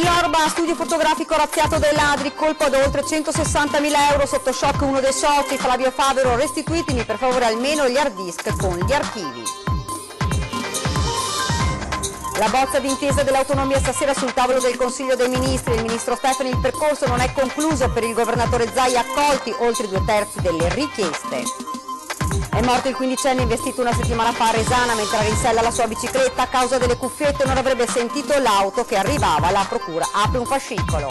Villorba, studio fotografico razziato dai ladri, colpo ad oltre 160.000 euro, sotto shock uno dei soci, Flavio Favero, restituitemi per favore almeno gli hard disk con gli archivi. La bozza d'intesa dell'autonomia stasera sul tavolo del Consiglio dei Ministri, il ministro Stefani, il percorso non è concluso per il governatore Zaia, accolti oltre 2/3 delle richieste. È morto il 15enne investito una settimana fa a Resana mentre rinsella la sua bicicletta. A causa delle cuffiette non avrebbe sentito l'auto che arrivava. La procura apre un fascicolo.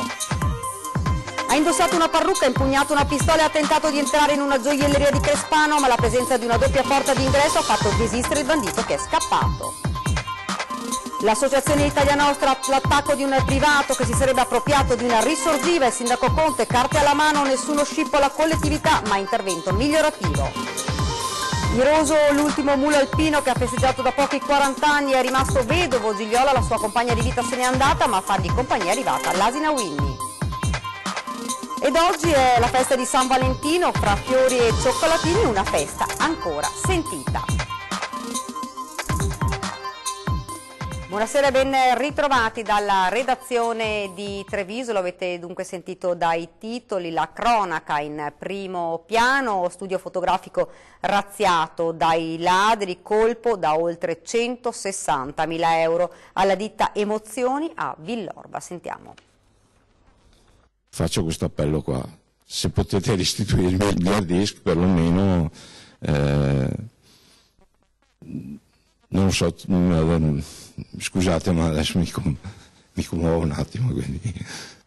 Ha indossato una parrucca, ha impugnato una pistola e ha tentato di entrare in una gioielleria di Crespano, ma la presenza di una doppia porta d'ingresso ha fatto desistere il bandito che è scappato. L'associazione Italia Nostra, l'attacco di un privato che si sarebbe appropriato di una risorgiva, il sindaco Conte, carte alla mano, nessuno scippo alla collettività, ma intervento migliorativo. Iroso, l'ultimo mulo alpino che ha festeggiato da pochi 40 anni, è rimasto vedovo. Gigliola, la sua compagna di vita se n'è andata, ma a fargli compagnia è arrivata l'asina Winnie. Ed oggi è la festa di San Valentino, fra fiori e cioccolatini, una festa ancora sentita. Buonasera e ben ritrovati dalla redazione di Treviso, lo avete dunque sentito dai titoli, la cronaca in primo piano, studio fotografico razziato dai ladri, colpo da oltre 160.000 euro alla ditta Emozioni a Villorba. Sentiamo. Faccio questo appello qua, se potete restituirmi il hard disk perlomeno, non so, scusate ma adesso mi commuovo un attimo, quindi.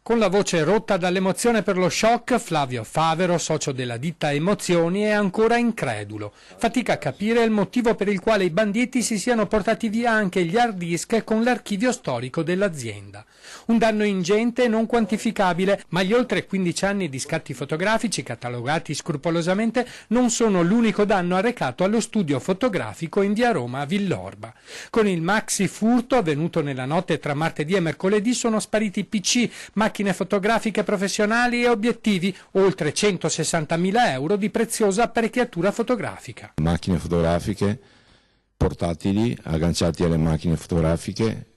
Con la voce rotta dall'emozione per lo shock, Flavio Favero, socio della ditta Emozioni, è ancora incredulo. Fatica a capire il motivo per il quale i banditi si siano portati via anche gli hard disk con l'archivio storico dell'azienda. Un danno ingente e non quantificabile, ma gli oltre 15 anni di scatti fotografici catalogati scrupolosamente non sono l'unico danno arrecato allo studio fotografico in via Roma a Villorba. Con il maxi furto avvenuto nella notte tra martedì e mercoledì sono spariti PC, macchine fotografiche professionali e obiettivi, oltre 160.000 euro di preziosa apparecchiatura fotografica. Macchine fotografiche, portatili, agganciati alle macchine fotografiche,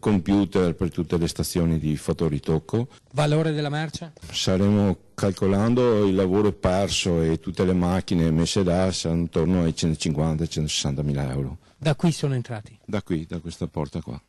computer per tutte le stazioni di fotoritocco. Valore della merce? Saremo, calcolando il lavoro perso e tutte le macchine messe là, saranno intorno ai 150-160.000 euro. Da qui sono entrati? Da qui, da questa porta qua.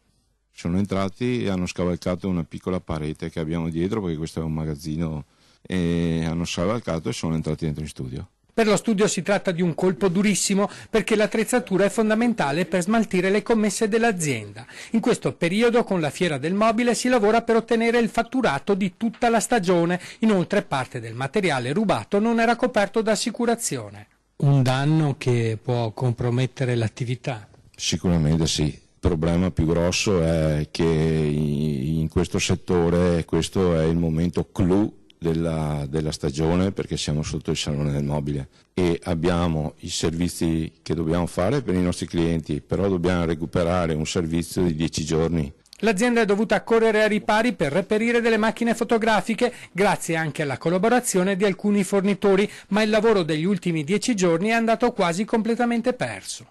Sono entrati e hanno scavalcato una piccola parete che abbiamo dietro, perché questo è un magazzino, e hanno scavalcato e sono entrati dentro in studio. Per lo studio si tratta di un colpo durissimo, perché l'attrezzatura è fondamentale per smaltire le commesse dell'azienda. In questo periodo con la Fiera del Mobile si lavora per ottenere il fatturato di tutta la stagione. Inoltre parte del materiale rubato non era coperto da assicurazione. Un danno che può compromettere l'attività? Sicuramente sì. Il problema più grosso è che in questo settore questo è il momento clou della stagione, perché siamo sotto il Salone del Mobile e abbiamo i servizi che dobbiamo fare per i nostri clienti, però dobbiamo recuperare un servizio di 10 giorni. L'azienda è dovuta correre ai ripari per reperire delle macchine fotografiche, grazie anche alla collaborazione di alcuni fornitori, ma il lavoro degli ultimi 10 giorni è andato quasi completamente perso.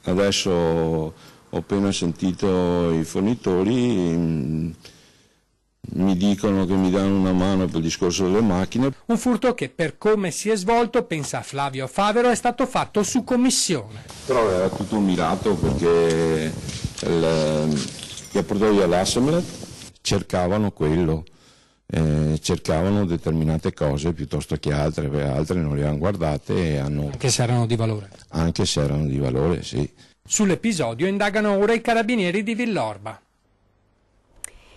Adesso ho appena sentito i fornitori, mi dicono che mi danno una mano per il discorso delle macchine. Un furto che, per come si è svolto, pensa Flavio Favero, è stato fatto su commissione. Però era tutto un mirato, perché chi ha portato via l'Assemblet cercavano quello, cercavano determinate cose piuttosto che altre, perché altre non le hanno guardate e hanno... Anche se erano di valore. Anche se erano di valore, sì. Sull'episodio indagano ora i carabinieri di Villorba.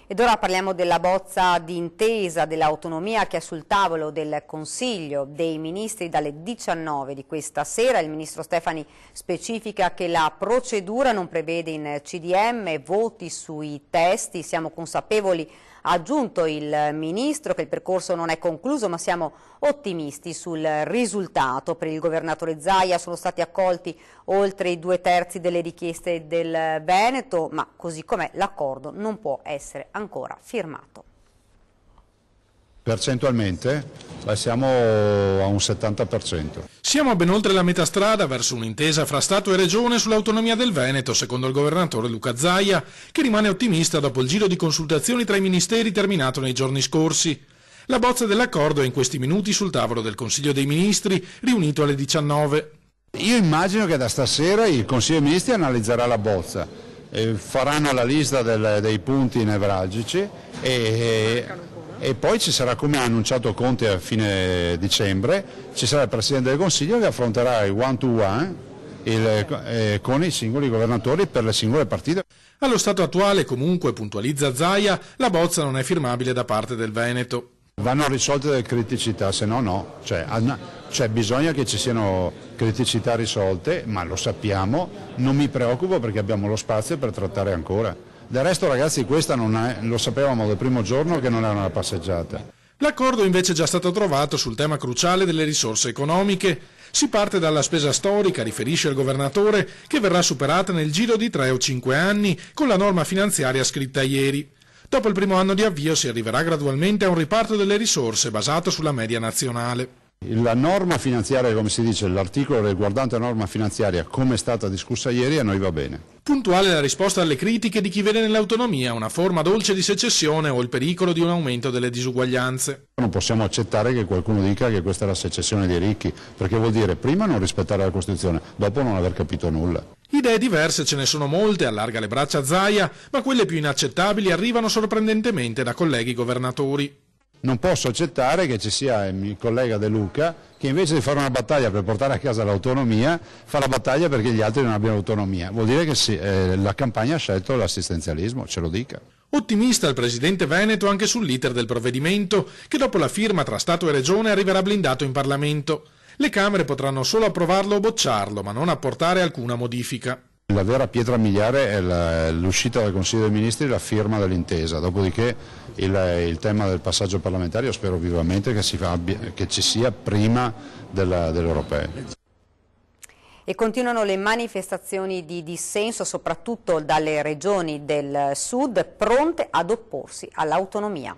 Ed ora parliamo della bozza d'intesa dell'autonomia che è sul tavolo del Consiglio dei Ministri dalle 19 di questa sera. Il ministro Stefani specifica che la procedura non prevede in CDM voti sui testi. Siamo consapevoli, ha aggiunto il ministro, che il percorso non è concluso, ma siamo ottimisti sul risultato. Per il governatore Zaia sono stati accolti oltre i 2/3 delle richieste del Veneto, ma così com'è l'accordo non può essere ancora firmato. Percentualmente siamo a un 70%. Siamo ben oltre la metà strada verso un'intesa fra Stato e Regione sull'autonomia del Veneto, secondo il governatore Luca Zaia, che rimane ottimista dopo il giro di consultazioni tra i ministeri terminato nei giorni scorsi. La bozza dell'accordo è in questi minuti sul tavolo del Consiglio dei Ministri, riunito alle 19. Io immagino che da stasera il Consiglio dei Ministri analizzerà la bozza, faranno la lista dei punti nevralgici e poi ci sarà, come ha annunciato Conte a fine dicembre, ci sarà il Presidente del Consiglio che affronterà il one to one con i singoli governatori per le singole partite. Allo stato attuale, comunque, puntualizza Zaia, la bozza non è firmabile da parte del Veneto. Vanno risolte delle criticità, se no. Cioè bisogna che ci siano criticità risolte, ma lo sappiamo, non mi preoccupo perché abbiamo lo spazio per trattare ancora. Del resto, ragazzi, questa lo sapevamo dal primo giorno che non era una passeggiata. L'accordo invece è già stato trovato sul tema cruciale delle risorse economiche. Si parte dalla spesa storica, riferisce il governatore, che verrà superata nel giro di 3 o 5 anni con la norma finanziaria scritta ieri. Dopo il primo anno di avvio si arriverà gradualmente a un riparto delle risorse basato sulla media nazionale. La norma finanziaria, come si dice, l'articolo riguardante la norma finanziaria, come è stata discussa ieri, a noi va bene. Puntuale la risposta alle critiche di chi vede nell'autonomia una forma dolce di secessione o il pericolo di un aumento delle disuguaglianze. Non possiamo accettare che qualcuno dica che questa è la secessione dei ricchi, perché vuol dire prima non rispettare la Costituzione, dopo non aver capito nulla. Idee diverse ce ne sono molte, allarga le braccia Zaia, ma quelle più inaccettabili arrivano sorprendentemente da colleghi governatori. Non posso accettare che ci sia il mio collega De Luca che invece di fare una battaglia per portare a casa l'autonomia fa la battaglia perché gli altri non abbiano autonomia. Vuol dire che la campagna ha scelto l'assistenzialismo, ce lo dica. Ottimista il presidente Veneto anche sull'iter del provvedimento che dopo la firma tra Stato e Regione arriverà blindato in Parlamento. Le Camere potranno solo approvarlo o bocciarlo, ma non apportare alcuna modifica. La vera pietra miliare è l'uscita dal Consiglio dei Ministri e la firma dell'intesa, dopodiché il tema del passaggio parlamentare io spero vivamente che ci sia prima delle europee. E continuano le manifestazioni di dissenso soprattutto dalle regioni del sud pronte ad opporsi all'autonomia.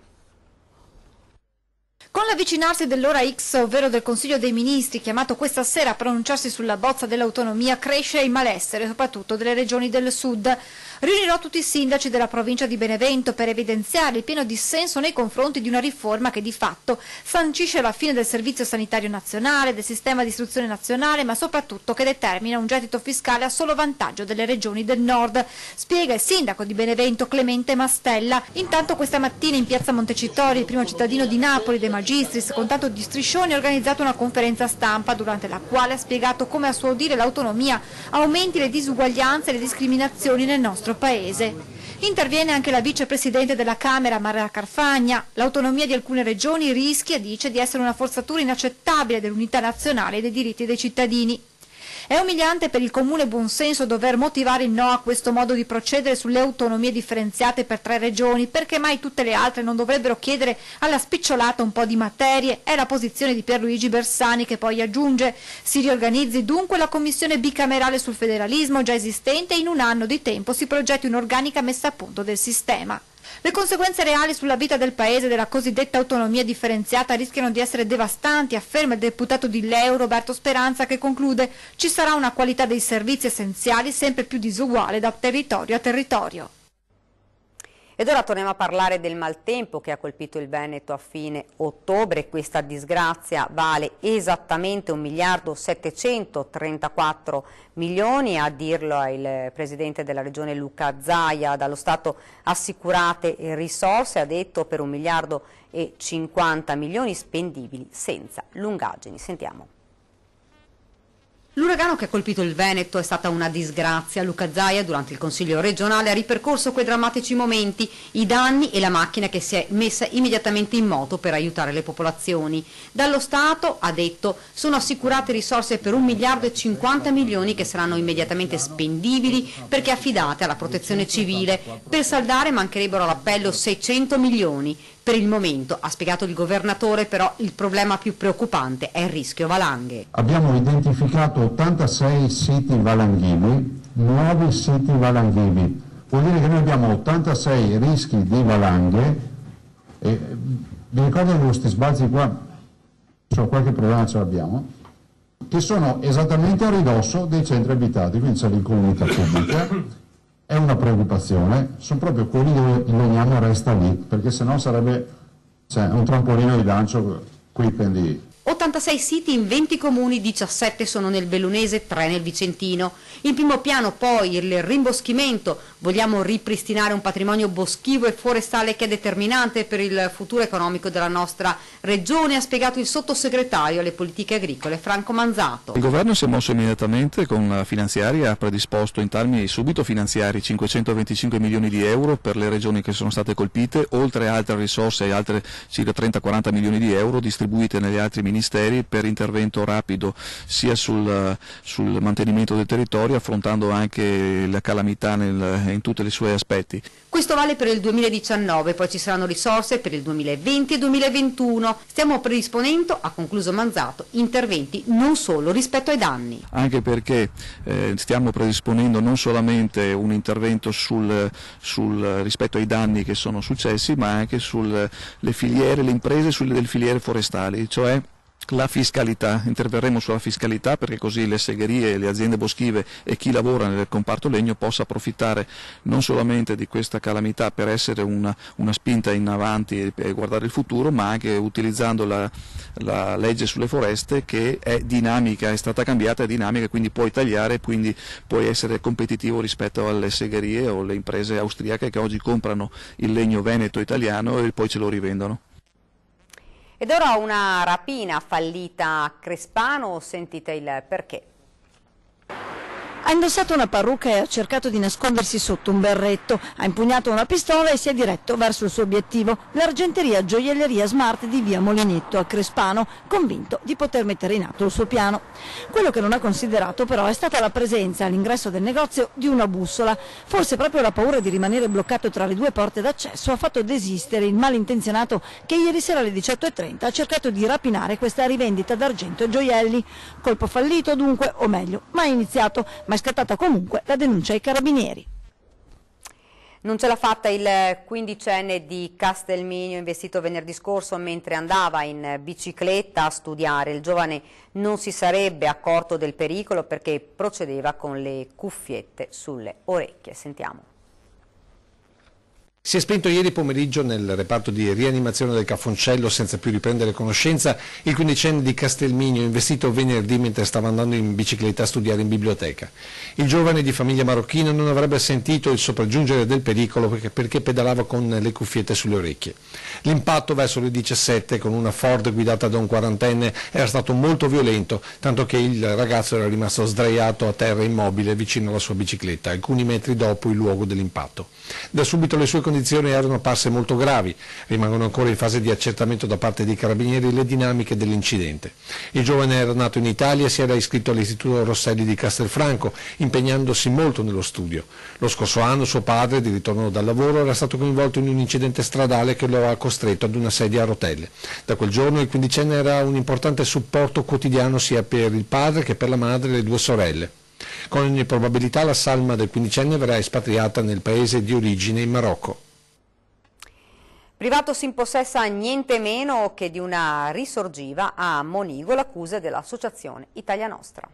Con l'avvicinarsi dell'ora X, ovvero del Consiglio dei Ministri, chiamato questa sera a pronunciarsi sulla bozza dell'autonomia, cresce il malessere, soprattutto delle regioni del sud. Riunirò tutti i sindaci della provincia di Benevento per evidenziare il pieno dissenso nei confronti di una riforma che di fatto sancisce la fine del servizio sanitario nazionale, del sistema di istruzione nazionale, ma soprattutto che determina un gettito fiscale a solo vantaggio delle regioni del nord, spiega il sindaco di Benevento Clemente Mastella. Intanto questa mattina in piazza Montecitorio, il primo cittadino di Napoli, De Magistris, con tanto di striscioni, ha organizzato una conferenza stampa durante la quale ha spiegato come a suo dire l'autonomia aumenti le disuguaglianze e le discriminazioni nel nostro Paese. Interviene anche la vicepresidente della Camera, Mara Carfagna. L'autonomia di alcune regioni rischia, dice, di essere una forzatura inaccettabile dell'unità nazionale e dei diritti dei cittadini. È umiliante per il comune buonsenso dover motivare il no a questo modo di procedere sulle autonomie differenziate per 3 regioni, perché mai tutte le altre non dovrebbero chiedere alla spicciolata un po' di materie. È la posizione di Pierluigi Bersani, che poi aggiunge: si riorganizzi dunque la commissione bicamerale sul federalismo già esistente e in un anno di tempo si progetti un'organica messa a punto del sistema. Le conseguenze reali sulla vita del Paese della cosiddetta autonomia differenziata rischiano di essere devastanti, afferma il deputato di Leu Roberto Speranza, che conclude: ci sarà una qualità dei servizi essenziali sempre più disuguale da territorio a territorio. Ed ora torniamo a parlare del maltempo che ha colpito il Veneto a fine ottobre. Questa disgrazia vale esattamente 1.734 milioni, a dirlo il presidente della regione Luca Zaia. Dallo Stato assicurate risorse, ha detto, per 1.050 milioni spendibili senza lungaggini. Sentiamo. L'uragano che ha colpito il Veneto è stata una disgrazia. Luca Zaia durante il Consiglio regionale ha ripercorso quei drammatici momenti, i danni e la macchina che si è messa immediatamente in moto per aiutare le popolazioni. Dallo Stato, ha detto, sono assicurate risorse per 1.050 milioni che saranno immediatamente spendibili perché affidate alla protezione civile. Per saldare mancherebbero all'appello 600 milioni. Per il momento, ha spiegato il governatore, però il problema più preoccupante è il rischio valanghe. Abbiamo identificato 86 siti valanghivi, nuovi siti valanghivi. Vuol dire che noi abbiamo 86 rischi di valanghe Vi ricordo che questi sbalzi qua, qualche problema ce l'abbiamo, che sono esattamente a ridosso dei centri abitati, quindi c'è l'incomunità pubblica, è una preoccupazione, sono proprio quelli dove il legname resta lì, perché sennò sarebbe un trampolino di lancio quei pendii. 86 siti in 20 comuni, 17 sono nel Bellunese, 3 nel Vicentino. In primo piano poi il rimboschimento, vogliamo ripristinare un patrimonio boschivo e forestale che è determinante per il futuro economico della nostra regione, ha spiegato il sottosegretario alle politiche agricole Franco Manzato. Il governo si è mosso immediatamente con la finanziaria, ha predisposto in termini subito finanziari 525 milioni di euro per le regioni che sono state colpite, oltre a altre risorse e altre circa 30-40 milioni di euro distribuite negli altri ministeri per intervento rapido sia sul mantenimento del territorio, affrontando anche la calamità in tutti i suoi aspetti. Questo vale per il 2019, poi ci saranno risorse per il 2020 e 2021. Stiamo predisponendo, ha concluso Manzato, interventi non solo rispetto ai danni. Anche perché stiamo predisponendo non solamente un intervento rispetto ai danni che sono successi, ma anche sulle filiere, le imprese delle filiere forestali, cioè la fiscalità. Interverremo sulla fiscalità perché così le segherie, le aziende boschive e chi lavora nel comparto legno possa approfittare non solamente di questa calamità per essere una spinta in avanti e guardare il futuro, ma anche utilizzando la legge sulle foreste, che è dinamica, è stata cambiata, è dinamica, quindi puoi tagliare, quindi puoi essere competitivo rispetto alle segherie o le imprese austriache che oggi comprano il legno veneto italiano e poi ce lo rivendono. Ed ora una rapina fallita a Crespano, sentite il perché. Ha indossato una parrucca e ha cercato di nascondersi sotto un berretto, ha impugnato una pistola e si è diretto verso il suo obiettivo, l'argenteria gioielleria Smart di via Molinetto a Crespano, convinto di poter mettere in atto il suo piano. Quello che non ha considerato però è stata la presenza all'ingresso del negozio di una bussola. Forse proprio la paura di rimanere bloccato tra le due porte d'accesso ha fatto desistere il malintenzionato che ieri sera alle 18:30 ha cercato di rapinare questa rivendita d'argento e gioielli. Colpo fallito dunque, o meglio, mai iniziato, ma è scattata comunque la denuncia ai carabinieri. Non ce l'ha fatta il 15enne di Castelminio, investito venerdì scorso mentre andava in bicicletta a studiare. Il giovane non si sarebbe accorto del pericolo perché procedeva con le cuffiette sulle orecchie. Sentiamo. Si è spento ieri pomeriggio nel reparto di rianimazione del Cafoncello senza più riprendere conoscenza il 15enne di Castelminio, investito venerdì mentre stava andando in bicicletta a studiare in biblioteca. Il giovane di famiglia marocchina non avrebbe sentito il sopraggiungere del pericolo perché pedalava con le cuffiette sulle orecchie. L'impatto verso le 17 con una Ford guidata da un quarantenne era stato molto violento, tanto che il ragazzo era rimasto sdraiato a terra immobile vicino alla sua bicicletta, alcuni metri dopo il luogo dell'impatto. Da subito le sue condizioni erano apparse molto gravi, rimangono ancora in fase di accertamento da parte dei carabinieri le dinamiche dell'incidente. Il giovane era nato in Italia e si era iscritto all'Istituto Rosselli di Castelfranco, impegnandosi molto nello studio. Lo scorso anno suo padre, di ritorno dal lavoro, era stato coinvolto in un incidente stradale che lo aveva costretto ad una sedia a rotelle. Da quel giorno il quindicenne era un importante supporto quotidiano sia per il padre che per la madre e le due sorelle. Con ogni probabilità la salma del quindicenne verrà espatriata nel paese di origine in Marocco. Privato si impossessa niente meno che di una risorgiva a Monigo, l'accusa dell'associazione Italia Nostra.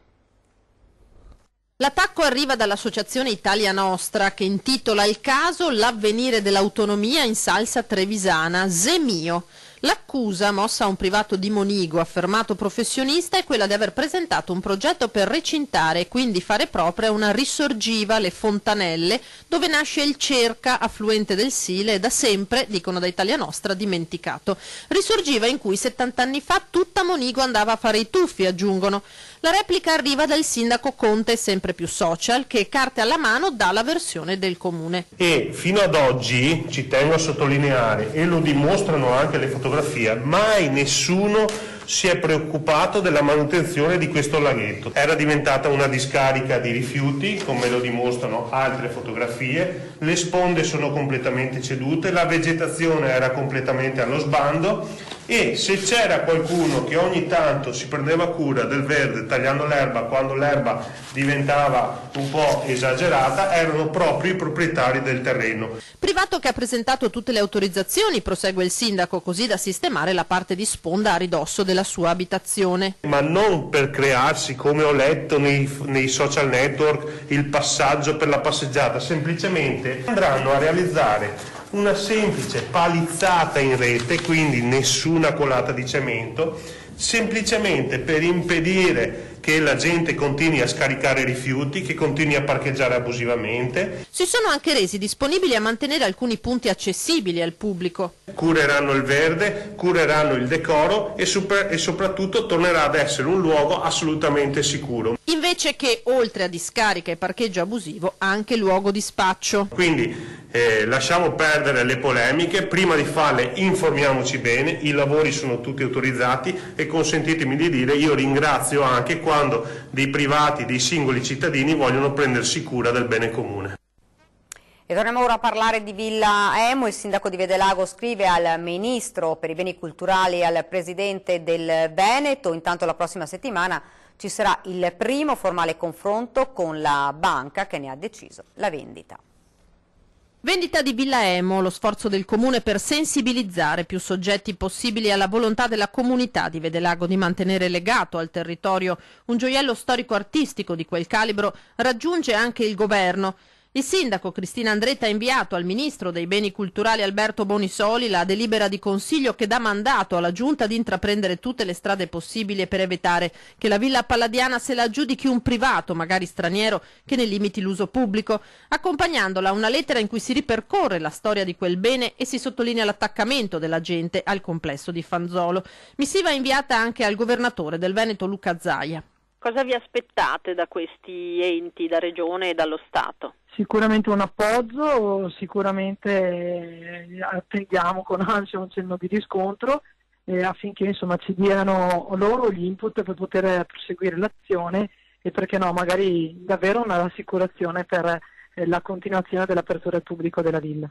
L'attacco arriva dall'associazione Italia Nostra che intitola il caso L'avvenire dell'autonomia in salsa trevisana, Zemio. L'accusa, mossa a un privato di Monigo affermato professionista, è quella di aver presentato un progetto per recintare e quindi fare propria una risorgiva, le Fontanelle, dove nasce il Cerca, affluente del Sile, e da sempre, dicono da Italia Nostra, dimenticato. Risorgiva in cui 70 anni fa tutta Monigo andava a fare i tuffi, aggiungono. La replica arriva dal sindaco Conte, sempre più social, che carte alla mano dà la versione del comune. E fino ad oggi, ci tengo a sottolineare, e lo dimostrano anche le fotografie, mai nessuno si è preoccupato della manutenzione di questo laghetto. Era diventata una discarica di rifiuti, come lo dimostrano altre fotografie, le sponde sono completamente cedute, la vegetazione era completamente allo sbando e se c'era qualcuno che ogni tanto si prendeva cura del verde tagliando l'erba quando l'erba diventava un po' esagerata, erano proprio i proprietari del terreno. Privato che ha presentato tutte le autorizzazioni, prosegue il sindaco, così da sistemare la parte di sponda a ridosso della sua abitazione. Ma non per crearsi, come ho letto nei social network, il passaggio per la passeggiata, semplicemente andranno a realizzare una semplice palizzata in rete, quindi nessuna colata di cemento, semplicemente per impedire che la gente continui a scaricare rifiuti, che continui a parcheggiare abusivamente. Si sono anche resi disponibili a mantenere alcuni punti accessibili al pubblico. Cureranno il verde, cureranno il decoro e soprattutto tornerà ad essere un luogo assolutamente sicuro. Invece che, oltre a discarica e parcheggio abusivo, anche luogo di spaccio. Quindi lasciamo perdere le polemiche, prima di farle informiamoci bene, i lavori sono tutti autorizzati e consentitemi di dire, io ringrazio anche quando dei privati, dei singoli cittadini vogliono prendersi cura del bene comune. E torniamo ora a parlare di Villa Emo. Il sindaco di Vedelago scrive al ministro per i beni culturali e al presidente del Veneto. Intanto la prossima settimana ci sarà il primo formale confronto con la banca che ne ha deciso la vendita. Vendita di Villa Emo, lo sforzo del comune per sensibilizzare più soggetti possibili alla volontà della comunità di Vedelago di mantenere legato al territorio un gioiello storico-artistico di quel calibro raggiunge anche il governo. Il sindaco Cristina Andretta ha inviato al ministro dei beni culturali Alberto Bonisoli la delibera di consiglio che dà mandato alla giunta di intraprendere tutte le strade possibili per evitare che la villa palladiana se la aggiudichi un privato, magari straniero, che ne limiti l'uso pubblico, accompagnandola a una lettera in cui si ripercorre la storia di quel bene e si sottolinea l'attaccamento della gente al complesso di Fanzolo. Missiva inviata anche al governatore del Veneto Luca Zaia. Cosa vi aspettate da questi enti, da Regione e dallo Stato? Sicuramente un appoggio, sicuramente attendiamo con ansia un cenno di riscontro affinché insomma ci diano loro gli input per poter proseguire l'azione e perché no, magari davvero una rassicurazione per la continuazione dell'apertura al pubblico della villa.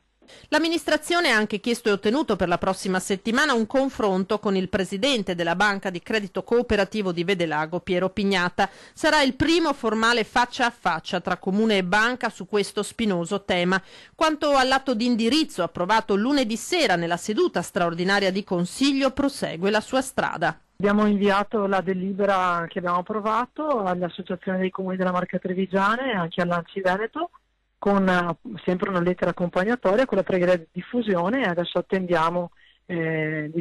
L'amministrazione ha anche chiesto e ottenuto per la prossima settimana un confronto con il presidente della Banca di Credito Cooperativo di Vedelago, Piero Pignata. Sarà il primo formale faccia a faccia tra comune e banca su questo spinoso tema. Quanto all'atto di indirizzo approvato lunedì sera nella seduta straordinaria di Consiglio, prosegue la sua strada. Abbiamo inviato la delibera che abbiamo approvato all'Associazione dei Comuni della Marca Trevigiana e anche all'Anci Veneto, con sempre una lettera accompagnatoria con la preghiera di diffusione, e adesso attendiamo le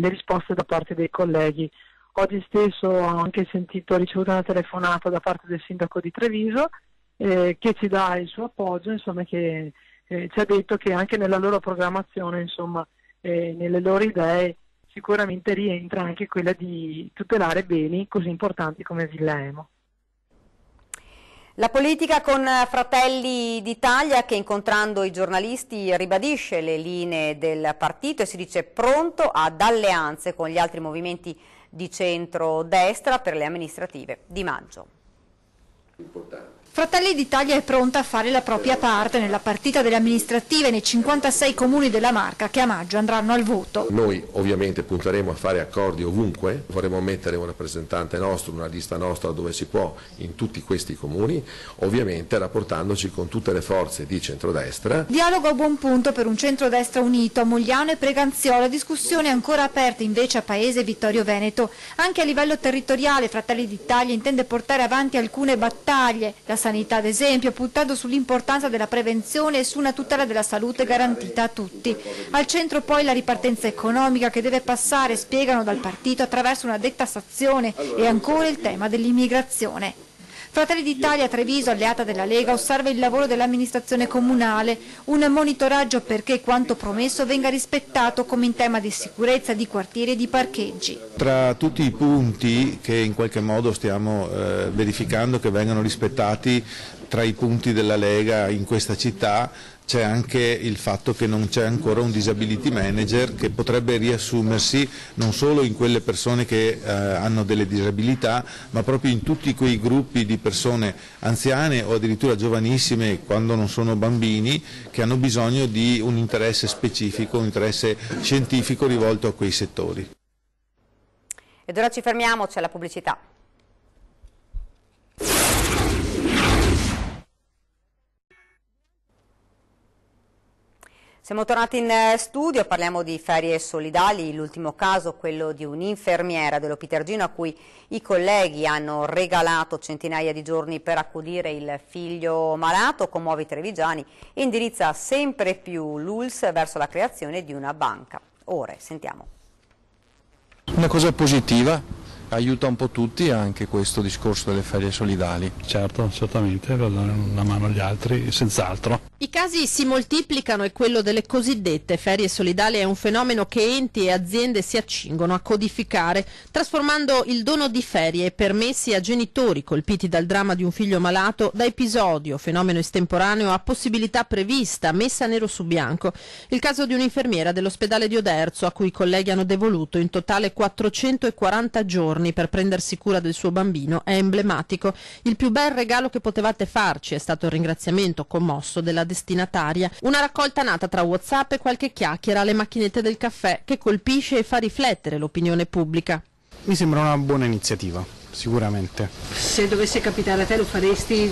risposte da parte dei colleghi. Oggi stesso ho anche ricevuto una telefonata da parte del sindaco di Treviso che ci dà il suo appoggio, insomma, che ci ha detto che anche nella loro programmazione, insomma, nelle loro idee sicuramente rientra anche quella di tutelare beni così importanti come Villa Emo. La politica con Fratelli d'Italia che, incontrando i giornalisti, ribadisce le linee del partito e si dice pronto ad alleanze con gli altri movimenti di centro-destra per le amministrative di maggio. Fratelli d'Italia è pronta a fare la propria parte nella partita delle amministrative nei 56 comuni della Marca che a maggio andranno al voto. Noi ovviamente punteremo a fare accordi ovunque, vorremmo mettere un rappresentante nostro, una lista nostra dove si può in tutti questi comuni, ovviamente rapportandoci con tutte le forze di centrodestra. Dialogo a buon punto per un centrodestra unito a Mogliano e Preganziola, discussione ancora aperta invece a Paese e Vittorio Veneto. Anche a livello territoriale Fratelli d'Italia intende portare avanti alcune battaglie, la sanità ad esempio, puntando sull'importanza della prevenzione e su una tutela della salute garantita a tutti. Al centro poi la ripartenza economica che deve passare, spiegano dal partito, attraverso una detassazione e ancora il tema dell'immigrazione. Fratelli d'Italia Treviso, alleata della Lega, osserva il lavoro dell'amministrazione comunale, un monitoraggio perché quanto promesso venga rispettato come in tema di sicurezza di quartieri e di parcheggi. Tra tutti i punti che in qualche modo stiamo verificando che vengano rispettati tra i punti della Lega in questa città c'è anche il fatto che non c'è ancora un disability manager che potrebbe riassumersi non solo in quelle persone che hanno delle disabilità, ma proprio in tutti quei gruppi di persone anziane o addirittura giovanissime quando non sono bambini, che hanno bisogno di un interesse specifico, un interesse scientifico rivolto a quei settori. Ed ora ci fermiamo, c'è la pubblicità. Siamo tornati in studio, parliamo di ferie solidali, l'ultimo caso quello di un'infermiera dell'Opitergino a cui i colleghi hanno regalato centinaia di giorni per accudire il figlio malato. Commuove i trevigiani e indirizza sempre più l'ULSS verso la creazione di una banca. Ora sentiamo. Una cosa positiva, aiuta un po' tutti anche questo discorso delle ferie solidali. Certo, certamente, per dare una mano agli altri, senz'altro. I casi si moltiplicano e quello delle cosiddette ferie solidali è un fenomeno che enti e aziende si accingono a codificare, trasformando il dono di ferie e permessi a genitori colpiti dal dramma di un figlio malato da episodio, fenomeno estemporaneo a possibilità prevista, messa nero su bianco. Il caso di un'infermiera dell'ospedale di Oderzo a cui i colleghi hanno devoluto in totale 440 giorni per prendersi cura del suo bambino è emblematico. Il più bel regalo che potevate farci è stato il ringraziamento commosso della destinataria, una raccolta nata tra WhatsApp e qualche chiacchiera alle macchinette del caffè che colpisce e fa riflettere l'opinione pubblica. Mi sembra una buona iniziativa, sicuramente. Se dovesse capitare a te lo faresti?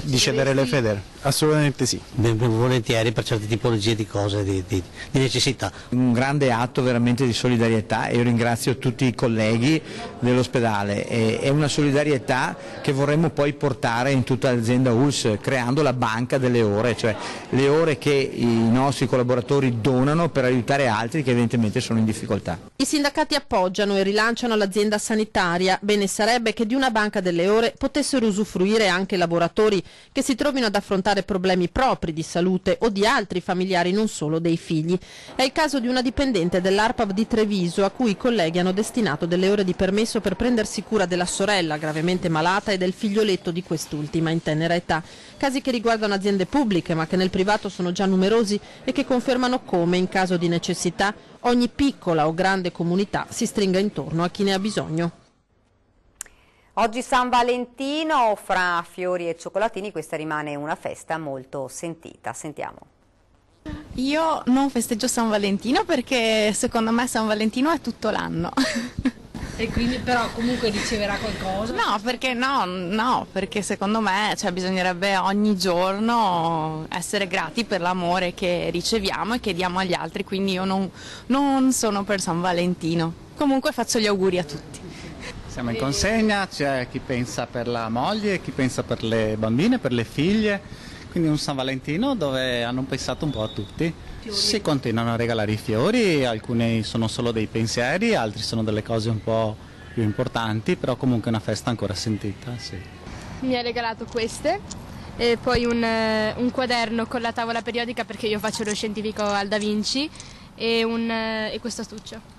Di cedere le fede? Assolutamente sì. Ben volentieri per certe tipologie di cose, di necessità. Un grande atto veramente di solidarietà e io ringrazio tutti i colleghi dell'ospedale. È una solidarietà che vorremmo poi portare in tutta l'azienda ULSS, creando la banca delle ore, cioè le ore che i nostri collaboratori donano per aiutare altri che evidentemente sono in difficoltà. I sindacati appoggiano e rilanciano l'azienda sanitaria. Bene sarebbe che di una banca delle ore potessero usufruire anche lavoratori che si trovino ad affrontare problemi propri di salute o di altri familiari, non solo dei figli. È il caso di una dipendente dell'ARPAV di Treviso a cui i colleghi hanno destinato delle ore di permesso per prendersi cura della sorella gravemente malata e del figlioletto di quest'ultima in tenera età. Casi che riguardano aziende pubbliche ma che nel privato sono già numerosi e che confermano come, in caso di necessità, ogni piccola o grande comunità si stringa intorno a chi ne ha bisogno. Oggi San Valentino, fra fiori e cioccolatini questa rimane una festa molto sentita. Sentiamo. Io non festeggio San Valentino perché secondo me San Valentino è tutto l'anno. E quindi però comunque riceverà qualcosa? No, perché secondo me bisognerebbe ogni giorno essere grati per l'amore che riceviamo e che diamo agli altri, quindi io non sono per San Valentino. Comunque faccio gli auguri a tutti. Siamo in consegna, c'è chi pensa per la moglie, chi pensa per le bambine, per le figlie, quindi un San Valentino dove hanno pensato un po' a tutti. Si continuano a regalare i fiori, alcuni sono solo dei pensieri, altri sono delle cose un po' più importanti, però comunque è una festa ancora sentita, sì. Mi ha regalato queste e poi un quaderno con la tavola periodica perché io faccio lo scientifico al Da Vinci e questo astuccio.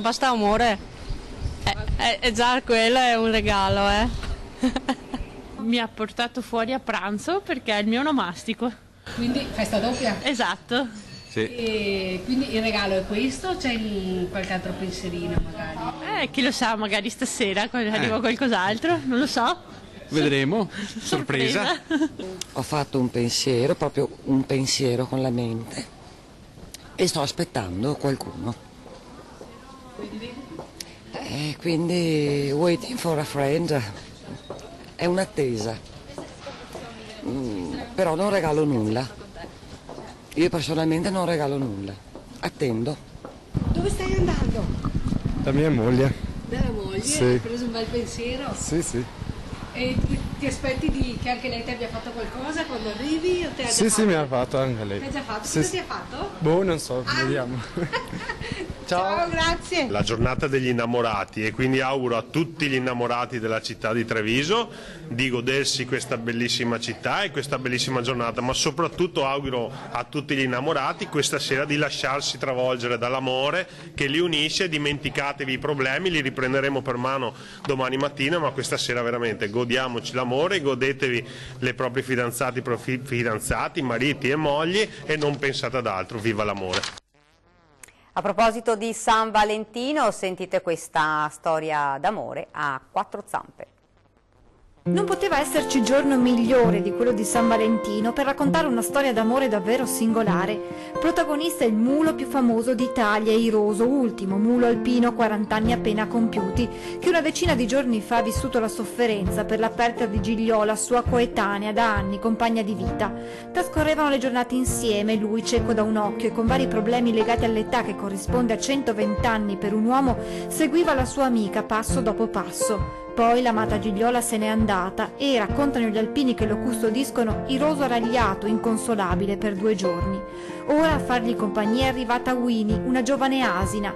Basta amore, già quello è un regalo. Mi ha portato fuori a pranzo perché è il mio onomastico. Quindi festa doppia? Esatto. Sì. E quindi il regalo è questo o c'è qualche altro pensierino magari? Chi lo sa, magari stasera arriva qualcos'altro, non lo so. Vedremo, sorpresa. Ho fatto un pensiero, proprio un pensiero con la mente e sto aspettando qualcuno. Quindi waiting for a friend è un'attesa, però non regalo nulla, io personalmente non regalo nulla, attendo. Dove stai andando? Da mia moglie. Dalla moglie? Sì. Hai preso un bel pensiero? Sì, sì. E ti aspetti che anche lei ti abbia fatto qualcosa quando arrivi? O te Sì, mi ha fatto anche lei. Ti ha già fatto? Sì, Cosa ti ha fatto? Boh, non so, vediamo. Ciao, grazie. La giornata degli innamorati, e quindi auguro a tutti gli innamorati della città di Treviso di godersi questa bellissima città e questa bellissima giornata, ma soprattutto auguro a tutti gli innamorati questa sera di lasciarsi travolgere dall'amore che li unisce. Dimenticatevi i problemi, li riprenderemo per mano domani mattina, ma questa sera veramente godiamoci l'amore, godetevi le proprie fidanzati, mariti e mogli, e non pensate ad altro. Viva l'amore. A proposito di San Valentino, sentite questa storia d'amore a quattro zampe. Non poteva esserci giorno migliore di quello di San Valentino per raccontare una storia d'amore davvero singolare. Protagonista è il mulo più famoso d'Italia, Iroso, ultimo mulo alpino 40 anni appena compiuti, che una decina di giorni fa ha vissuto la sofferenza per la perdita di Gigliola, sua coetanea da anni, compagna di vita. Trascorrevano le giornate insieme, lui cieco da un occhio e con vari problemi legati all'età che corrisponde a 120 anni per un uomo, seguiva la sua amica passo dopo passo. Poi l'amata Gigliola se n'è andata e, raccontano gli alpini che lo custodiscono, Iroso ragliato, inconsolabile per 2 giorni. Ora a fargli compagnia è arrivata Winnie, una giovane asina.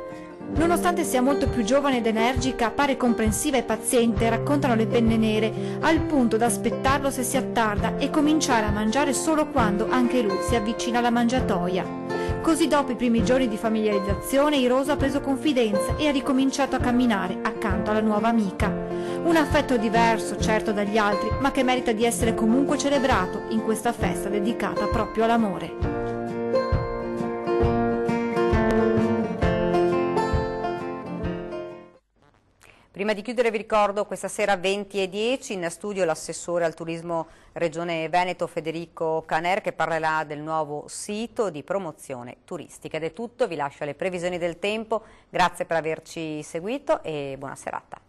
Nonostante sia molto più giovane ed energica, pare comprensiva e paziente, raccontano le penne nere, al punto da aspettarlo se si attarda e cominciare a mangiare solo quando anche lui si avvicina alla mangiatoia. Così dopo i primi giorni di familiarizzazione, Iroso ha preso confidenza e ha ricominciato a camminare accanto alla nuova amica. Un affetto diverso, certo, dagli altri, ma che merita di essere comunque celebrato in questa festa dedicata proprio all'amore. Prima di chiudere vi ricordo questa sera 20:10 in studio l'assessore al turismo Regione Veneto Federico Caner, che parlerà del nuovo sito di promozione turistica. Ed è tutto, vi lascio alle previsioni del tempo, grazie per averci seguito e buona serata.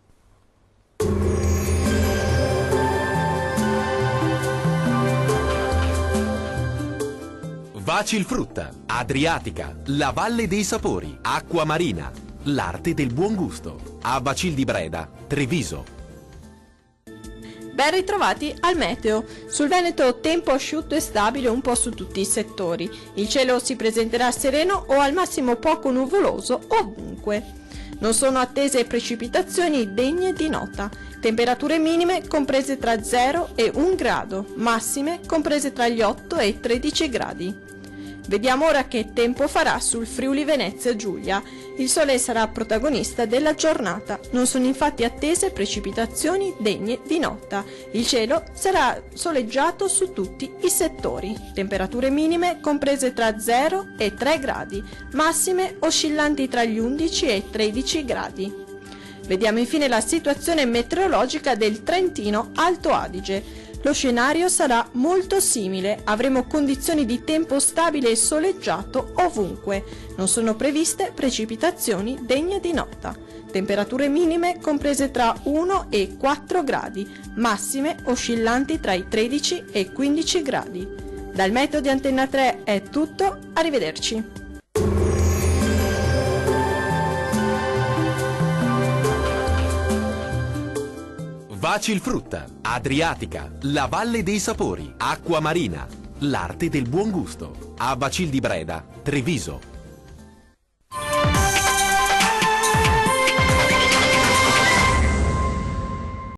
Vacilfrutta, Adriatica, la Valle dei Sapori, Acqua Marina, l'arte del buon gusto. A Bacil di Breda, Treviso. Ben ritrovati al meteo. Sul Veneto tempo asciutto e stabile un po' su tutti i settori. Il cielo si presenterà sereno o al massimo poco nuvoloso ovunque. Non sono attese precipitazioni degne di nota. Temperature minime comprese tra 0 e 1 grado, massime comprese tra gli 8 e i 13 gradi. Vediamo ora che tempo farà sul Friuli Venezia Giulia. Il sole sarà protagonista della giornata. Non sono infatti attese precipitazioni degne di nota. Il cielo sarà soleggiato su tutti i settori. Temperature minime comprese tra 0 e 3 gradi, massime oscillanti tra gli 11 e i 13 gradi. Vediamo infine la situazione meteorologica del Trentino Alto Adige. Lo scenario sarà molto simile, avremo condizioni di tempo stabile e soleggiato ovunque. Non sono previste precipitazioni degne di nota. Temperature minime comprese tra 1 e 4 gradi, massime oscillanti tra i 13 e i 15 gradi. Dal meteo di Antenna 3 è tutto, arrivederci. Vacilfrutta, Adriatica, la Valle dei Sapori, Acqua Marina, l'arte del buon gusto. A Bacil di Breda, Treviso.